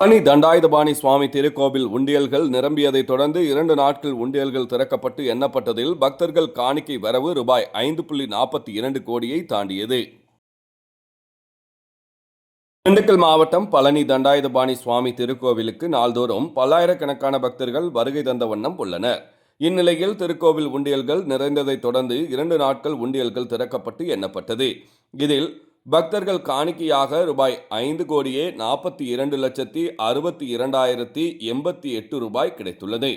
பழனி தண்டாயுதபாணி சுவாமி திருக்கோவில் உண்டியல்கள் நிரம்பியதை தொடர்ந்து 2 நாட்கள் உண்டியல்கள் திறக்கப்பட்டு எண்ணப்பட்டதில் பக்தர்கள் காணிக்கை வரவு ரூபாய் 5.42 கோடியை தாண்டியது. திண்டுக்கல் மாவட்டம் பழனி தண்டாயுதபாணி சுவாமி திருக்கோவிலுக்கு நாள்தோறும் பல்லாயிரக்கணக்கான பக்தர்கள் வருகை தந்த வண்ணம் உள்ளனர். இந்நிலையில் திருக்கோவில் உண்டியல்கள் நிறைந்ததை தொடர்ந்து 2 நாட்கள் உண்டியல்கள் திறக்கப்பட்டு எண்ணப்பட்டது. இதில் பக்தர்கள் காணிக்கையாக ரூபாய் 5,42,62,82,088 ரூபாய் கிடைத்துள்ளது.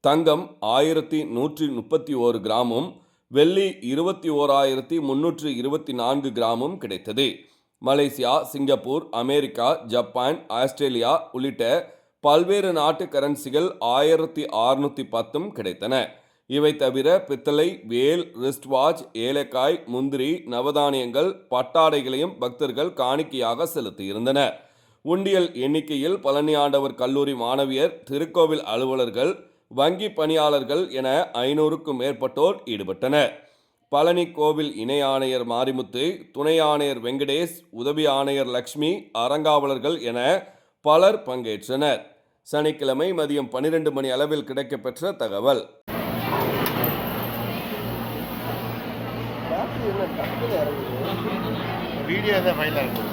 தங்கம் 1,131 கிராமும், வெள்ளி 21,324 கிராமும் கிடைத்தது. Malaysia, Singapore, America, Japan, Australia உள்ளிட்ட பல்வேறு நாட்டு கரன்சிகள் 1,610 கிடைத்தன. இவை தவிர பித்தளை, வேல், ரிஸ்ட் வாட்ச், ஏலக்காய், முந்திரி, நவதானியங்கள், பட்டாடைகளையும் பக்தர்கள் காணிக்கையாக செலுத்தியிருந்தனர். உண்டியல் எண்ணிக்கையில் பழனி ஆண்டவர் கல்லூரி மாணவியர், திருக்கோவில் அலுவலர்கள், வங்கி பணியாளர்கள் என 500க்கும் மேற்பட்டோர் ஈடுபட்டனர். பழனி கோவில் இணை ஆணையர் மாரிமுத்து, துணை ஆணையர் வெங்கடேஷ், உதவி ஆணையர் லட்சுமி, அறங்காவலர்கள் என பலர் பங்கேற்றனர். சனிக்கிழமை மதியம் 12 மணி அளவில் கிடைக்கப்பெற்ற தகவல். வீடியோ தான் ஃபைலாக இருக்குது.